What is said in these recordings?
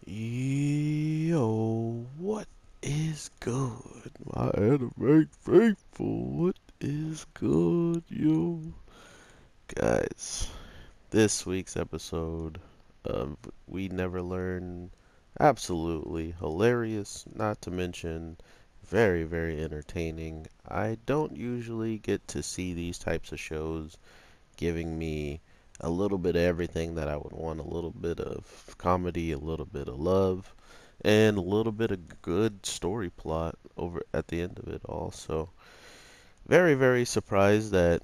Yo, what is good? My anime faithful, what is good, yo? Guys, this week's episode of We Never Learn, absolutely hilarious, not to mention very, very entertaining. I don't usually get to see these types of shows giving me a little bit of everything that I would want, a little bit of comedy, a little bit of love, and a little bit of good story plot over at the end of it all. So very, very surprised that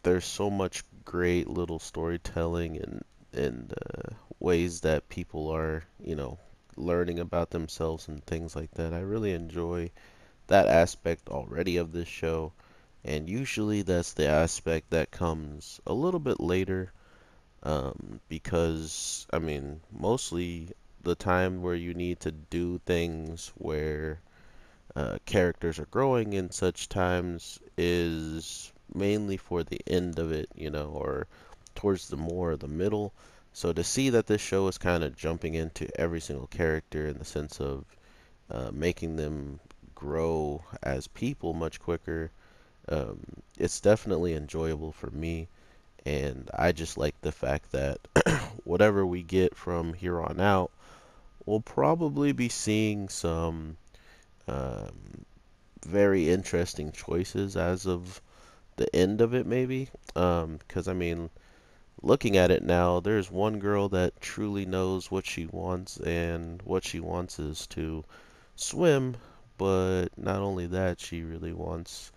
there's so much great little storytelling and ways that people are, learning about themselves and things like that. I really enjoy that aspect already of this show, and usually that's the aspect that comes a little bit later, because, I mean, mostly the time where you need to do things where characters are growing in such times is mainly for the end of it, or towards the middle. So to see that this show is kind of jumping into every single character in the sense of making them grow as people much quicker, um, it's definitely enjoyable for me. And I just like the fact that whatever we get from here on out, we'll probably be seeing some um, very interesting choices as of the end of it, maybe. Because, I mean, looking at it now, there's one girl that truly knows what she wants, and what she wants is to swim. But not only that, she really wants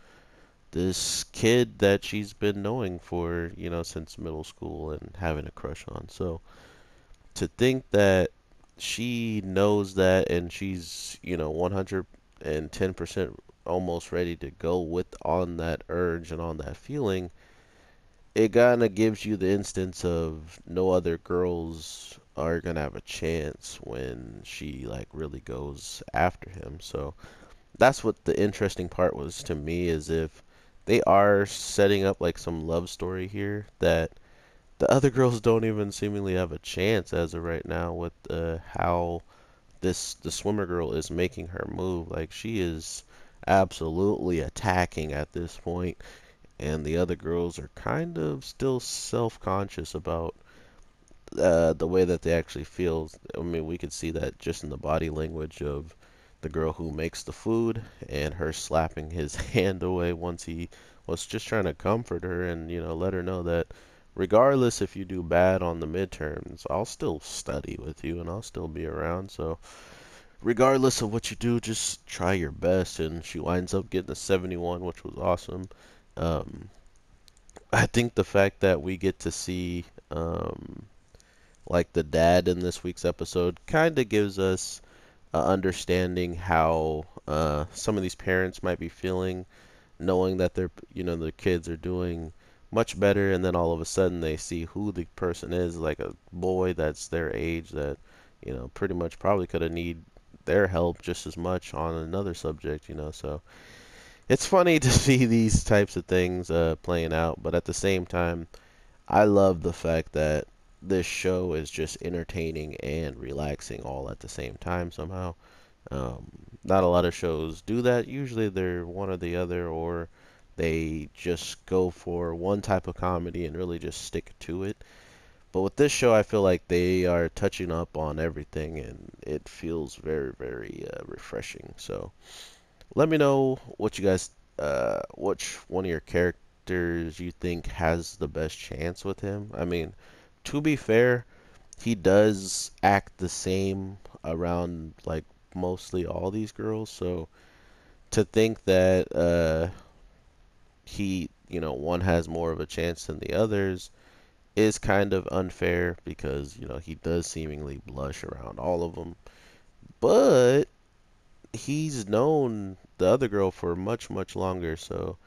this kid that she's been knowing for, since middle school and having a crush on. So to think that she knows that and she's, 110% almost ready to go with on that urge and on that feeling, it kind of gives you the instance of no other girls are gonna have a chance when she like really goes after him. So that's what the interesting part was to me, is if they are setting up like some love story here that the other girls don't even seemingly have a chance as of right now with how the swimmer girl is making her move. Like, she is absolutely attacking at this point, and the other girls are kind of still self-conscious about the way that they actually feel. I mean, we could see that just in the body language of the girl who makes the food and her slapping his hand away once he was just trying to comfort her and, let her know that regardless if you do bad on the midterms, I'll still study with you and I'll still be around. So regardless of what you do, just try your best. And she winds up getting a 71, which was awesome. Um, I think the fact that we get to see like the dad in this week's episode kind of gives us understanding how some of these parents might be feeling, knowing that their kids are doing much better, and then all of a sudden they see who the person is, like a boy that's their age that, pretty much probably could have need their help just as much on another subject. So it's funny to see these types of things playing out, but at the same time, I love the fact that this show is just entertaining and relaxing all at the same time somehow. Um, Not a lot of shows do that. Usually they're one or the other, or they just go for one type of comedy and really just stick to it. But with this show, I feel like they are touching up on everything, and it feels very, very refreshing. So let me know what you guys, which one of your characters you think has the best chance with him. I mean, to be fair, he does act the same around like mostly all these girls. So to think that he, one has more of a chance than the others is kind of unfair because, he does seemingly blush around all of them. But he's known the other girl for much, much longer. So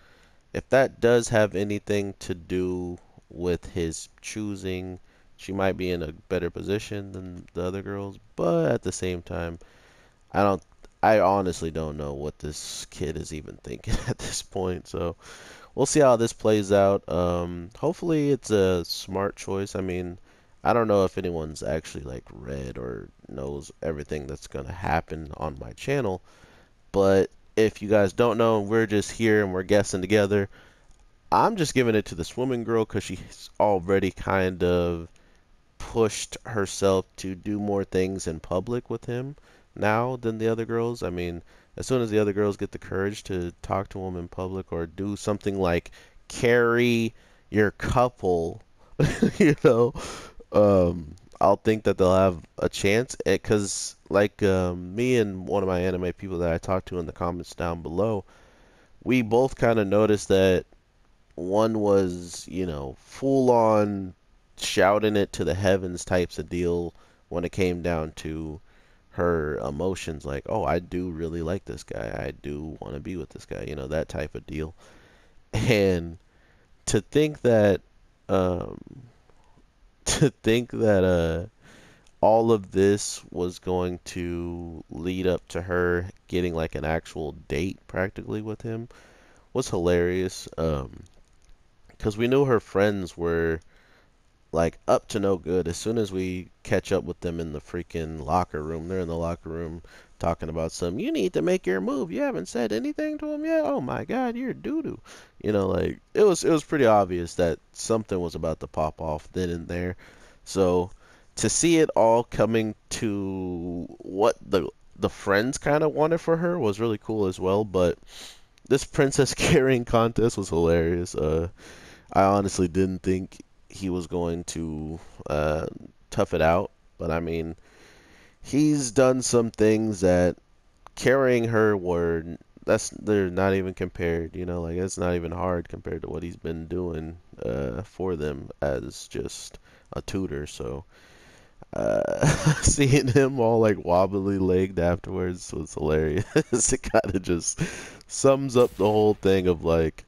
if that does have anything to do with his choosing, she might be in a better position than the other girls. But at the same time, I don't. I honestly don't know what this kid is even thinking at this point. So we'll see how this plays out. Hopefully it's a smart choice. I mean, I don't know if anyone's actually like read or knows everything that's gonna happen on my channel, but if you guys don't know, we're just here and we're guessing together. I'm just giving it to the swimming girl because she's already kind of pushed herself to do more things in public with him now than the other girls. I mean, as soon as the other girls get the courage to talk to him in public or do something like carry your couple, you know, I'll think that they'll have a chance. Because, like, me and one of my anime people that I talked to in the comments down below, we both kind of noticed that one was, full on shouting it to the heavens types of deal when it came down to her emotions, like, oh, I do really like this guy. I do want to be with this guy, that type of deal. And to think that, um, to think that, all of this was going to lead up to her getting like an actual date practically with him was hilarious. Because we knew her friends were like up to no good. As soon as we catch up with them in the freaking locker room, they're in the locker room talking about some, you need to make your move. You haven't said anything to him yet. Oh my God, you're doo doo. Like it was pretty obvious that something was about to pop off then and there. So to see it all coming to what the friends kind of wanted for her was really cool as well. But this princess carrying contest was hilarious. I honestly didn't think he was going to tough it out, but I mean, he's done some things that carrying her were they're not even compared. Like it's not even hard compared to what he's been doing for them as just a tutor. So seeing him all like wobbly legged afterwards was hilarious. It kind of just sums up the whole thing of like,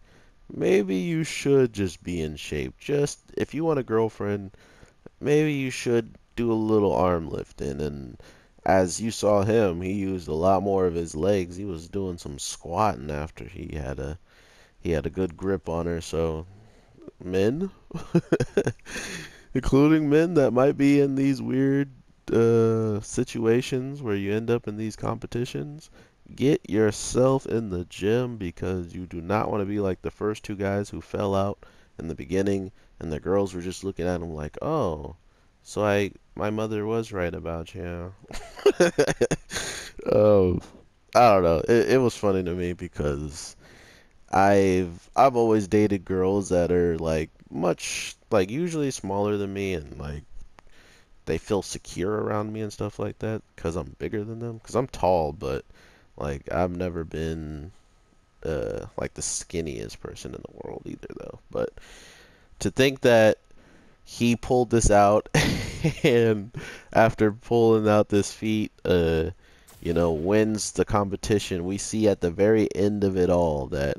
maybe you should just be in shape. Just if you want a girlfriend, maybe you should do a little arm lifting. And as you saw him, he used a lot more of his legs. He was doing some squatting after he had a good grip on her. So men, including men that might be in these weird situations where you end up in these competitions, get yourself in the gym because you do not want to be like the first two guys who fell out in the beginning and the girls were just looking at him like, "Oh, so my mother was right about you." Oh, I don't know. It was funny to me because I've always dated girls that are like much like usually smaller than me and like they feel secure around me and stuff like that because I'm bigger than them. Because I'm tall, but like I've never been like the skinniest person in the world either, though. But to think that he pulled this out, and after pulling out this feat, wins the competition, we see at the very end of it all that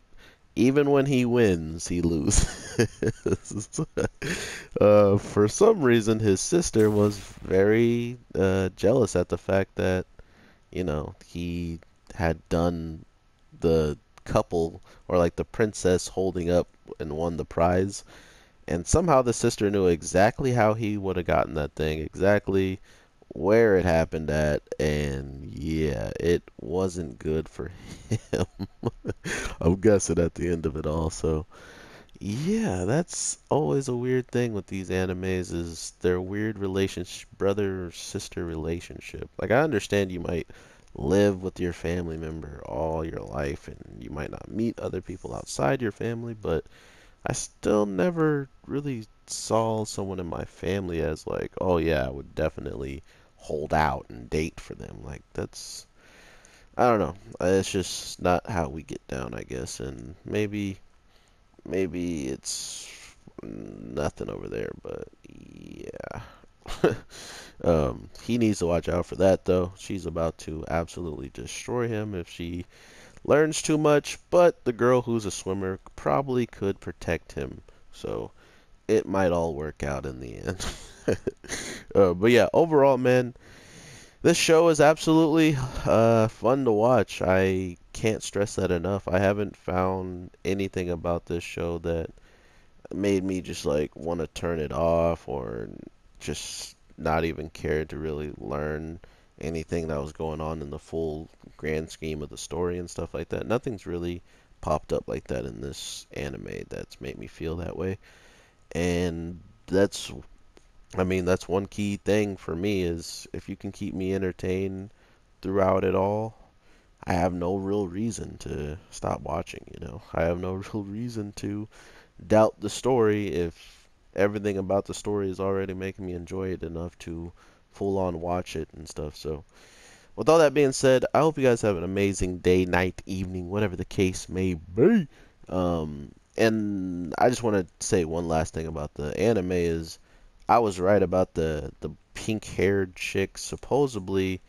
even when he wins, he loses. For some reason, his sister was very jealous at the fact that, he had done the couple or like the princess holding up and won the prize. And somehow the sister knew exactly how he would have gotten that thing, exactly where it happened at, and yeah, it wasn't good for him. I'm guessing at the end of it all. So yeah, that's always a weird thing with these animes is their weird relationship, brother sister relationship. Like I understand you might live with your family member all your life and you might not meet other people outside your family, but I still never really saw someone in my family as like, oh yeah, I would definitely hold out and date for them. Like that's, I don't know. It's just not how we get down, I guess. And maybe it's nothing over there, but yeah. He needs to watch out for that though. She's about to absolutely destroy him if she learns too much, but the girl who's a swimmer probably could protect him. So it might all work out in the end. But yeah, overall, man, this show is absolutely fun to watch. I can't stress that enough. I haven't found anything about this show that made me just like want to turn it off or just not even cared to really learn anything that was going on in the full grand scheme of the story and stuff like that. Nothing's really popped up like that in this anime that's made me feel that way. And that's, I mean, that's one key thing for me is if you can keep me entertained throughout it all, I have no real reason to stop watching, you know. I have no real reason to doubt the story if everything about the story is already making me enjoy it enough to full on watch it and stuff. So, with all that being said, I hope you guys have an amazing day, night, evening, whatever the case may be. And I just want to say one last thing about the anime is I was right about the pink-haired chick. Supposedly,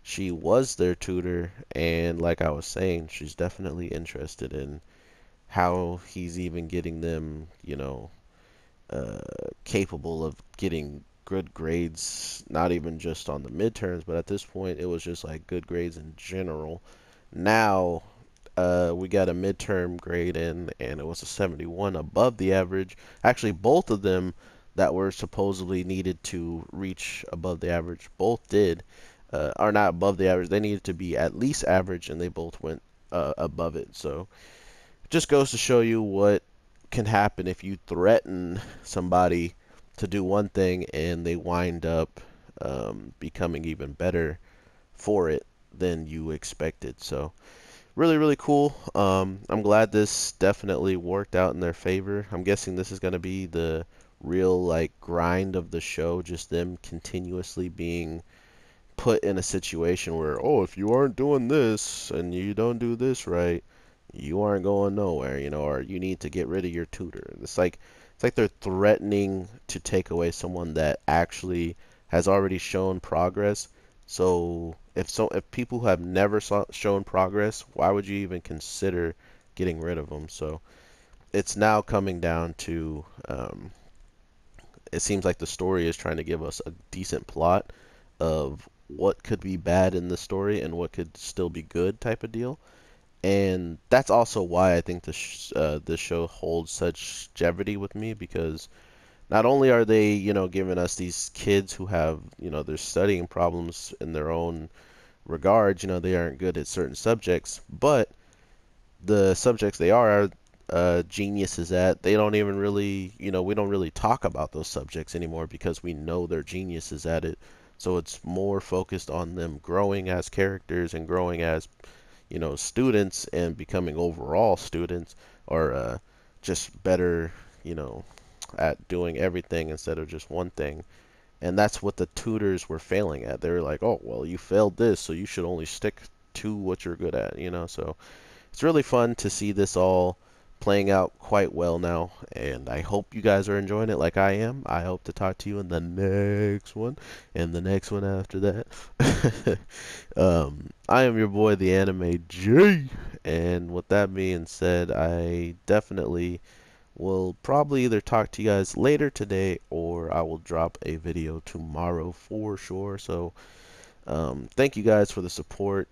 she was their tutor, and like I was saying, she's definitely interested in how he's even getting them, you know, capable of getting good grades, not even just on the midterms, but at this point, it was just like good grades in general. Now, we got a midterm grade in, and it was a 71 above the average. Actually, both of them that were supposedly needed to reach above the average both did. Are not above the average. They needed to be at least average, and they both went above it. So it just goes to show you what can happen if you threaten somebody to do one thing and they wind up becoming even better for it than you expected. So really, really cool. I'm glad this definitely worked out in their favor. I'm guessing this is going to be the real like grind of the show, just them continuously being put in a situation where, oh, if you aren't doing this and you don't do this right, you aren't going nowhere, you know, or you need to get rid of your tutor. It's like they're threatening to take away someone that actually has already shown progress. So if people have never shown progress, why would you even consider getting rid of them? So it's now coming down to it seems like the story is trying to give us a decent plot of what could be bad in the story and what could still be good type of deal. And that's also why I think this show holds such jeopardy with me because not only are they, you know, giving us these kids who have, you know, they're studying problems in their own regards, you know, they aren't good at certain subjects, but the subjects they are geniuses at, they don't even really, you know, we don't really talk about those subjects anymore because we know they're geniuses at it. So it's more focused on them growing as characters and growing as, you know, students and becoming overall students or just better, you know, at doing everything instead of just one thing. And that's what the tutors were failing at. They were like, oh, well, you failed this, so you should only stick to what you're good at, you know? So it's really fun to see this all playing out quite well now, and I hope you guys are enjoying it like I am. I hope to talk to you in the next one, and the next one after that. I am your boy, the Anime G, and with that being said, I definitely will probably either talk to you guys later today or I will drop a video tomorrow for sure. So, thank you guys for the support.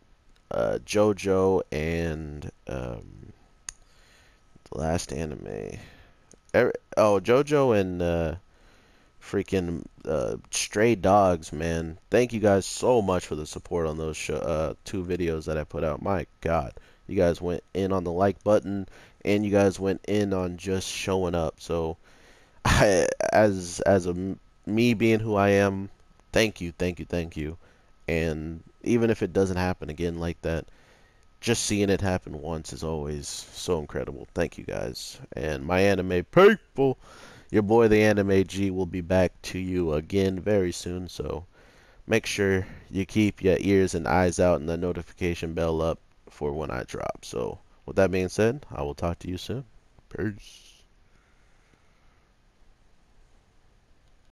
JoJo and the last anime. Oh, JoJo and freaking Stray Dogs, man. Thank you guys so much for the support on those two videos that I put out. My God, you guys went in on the like button and you guys went in on just showing up. So, me being who I am, thank you, thank you, thank you. And even if it doesn't happen again like that, just seeing it happen once is always so incredible. Thank you guys. And my anime people, your boy the Anime G will be back to you again very soon. So make sure you keep your ears and eyes out and the notification bell up for when I drop. So with that being said, I will talk to you soon. Peace.